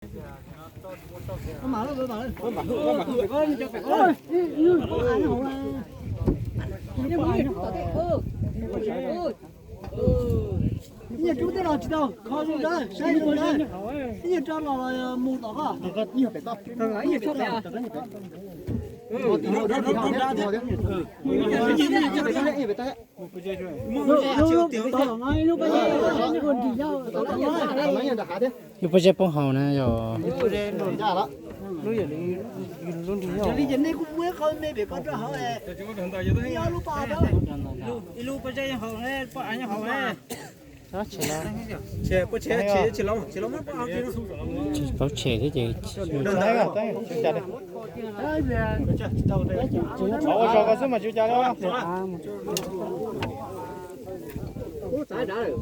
Mà nó mà nhà chú thế nào chị đâu, khó rồi đấy, sai rồi đấy. Nhà cho là mua đó à? Cái gì phải tao, cái gì phải tao, cái gì phải. Một tí nữa đó thì họ ra đấy. Yêu bây giờ bông hậu nè rồi. Giờ đi dân này cũng biết không mấy bé con cho họ ấy. Nhau lúc bà đâu. Lúc bây giờ hậu này, bọn anh hậu này. Đó chỉ là Chỉ lắm mất bao nhiêu. chỉ bảo trẻ thế gì. Đừng đấy à, đấy, chặt đi. Cháu cho cái số mà chú chặt đó. Trái đã rồi.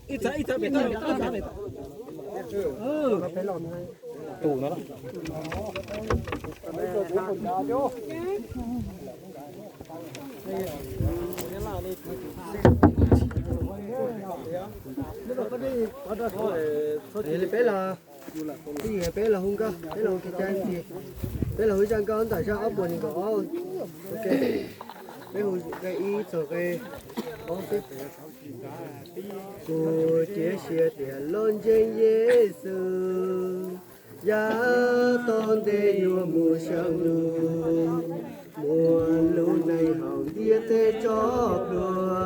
Ít bé thôi. Tủ nó đó. Bé là cái gì bé là không có, bé là cái trang gì, bé là hơi trang con tại sao ấp quần có, ok, bé hồi cái ý cho cái ok, cô chia sẻ tiền lớn trên Giêsu, giá tôn thế yêu mùa sang nu, mùa lũ này hồng thiết thế cho đùa,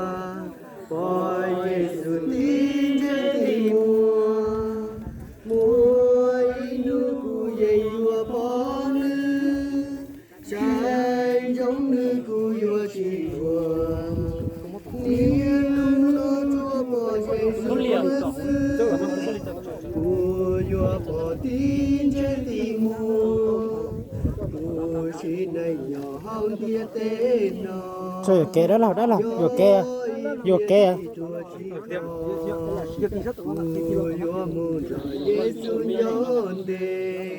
coi Giêsu tin trên đi mùa, mùa inu cu dây vua bó nữ, trái giống nữ cu vua chỉ vua, niên lung lô chúa bò Giêsu sư, cu vua bò tin trên đi mùa, cu chỉ này nhỏ hông thiết tế nó. Trời kệ đó là vô kê Giêsu nhon đề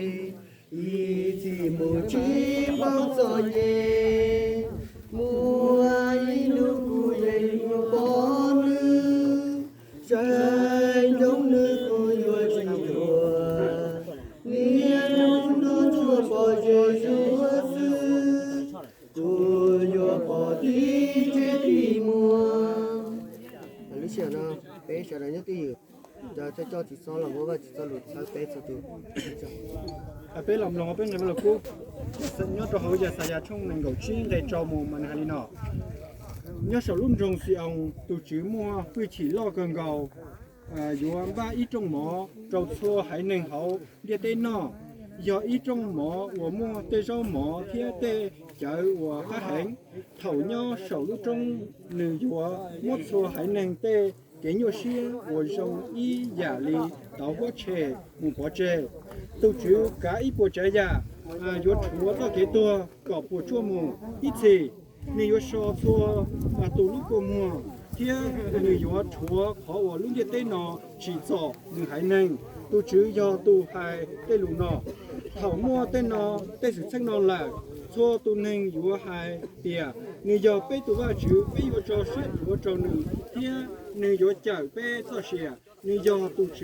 y chỉ một chi bao giờ nhé mua inu cu dây bó nữ trái giống nữ cu vua chỉ thua niên nung đô chúa bò Giêsu sư cu vua bò tí chết đi mua lúc xưa nó bé sợ là nhất tí giờ cho chị sao là mỗi cái chị sao lụt sao bé sao tụi Bé lòng lòng bên này là cô. Sân nhớ cho hậu giờ xài trong nền gấu chín để cho mù mình hay nọ. Nhớ sau lúc trồng xì ông tụi chỉ mua quy chỉ lo gần gầu. Dù anh ba ít trong mỏ trâu xua hãy nền hậu đi tên nọ. Giờ ít trong mỏ của mua tê rau mỏ thiết tê chợ của các hãng thầu nhau sau lúc trong nền dùa mót xua hãy nền tê cái nhiều xe của dòng y giả lý tàu bó chè mù bó chè tôi chú cả ít bộ trái giả vô chúa đó cái tua cỏ bộ chua mù ít gì nên vô so chua mà tụ lúc cô mùa thế người vô chúa khó ở lúc như thế nó chỉ rõ người hãy nên tôi chú do tôi hay cái lũ nọ thảo mua tên nó tên sự sách nó là cho tôi nên vô hay bìa người giờ bây tôi vào chú bây vô cho chuyện vô cho nữ thế người vô chở bé cho xe người giờ tôi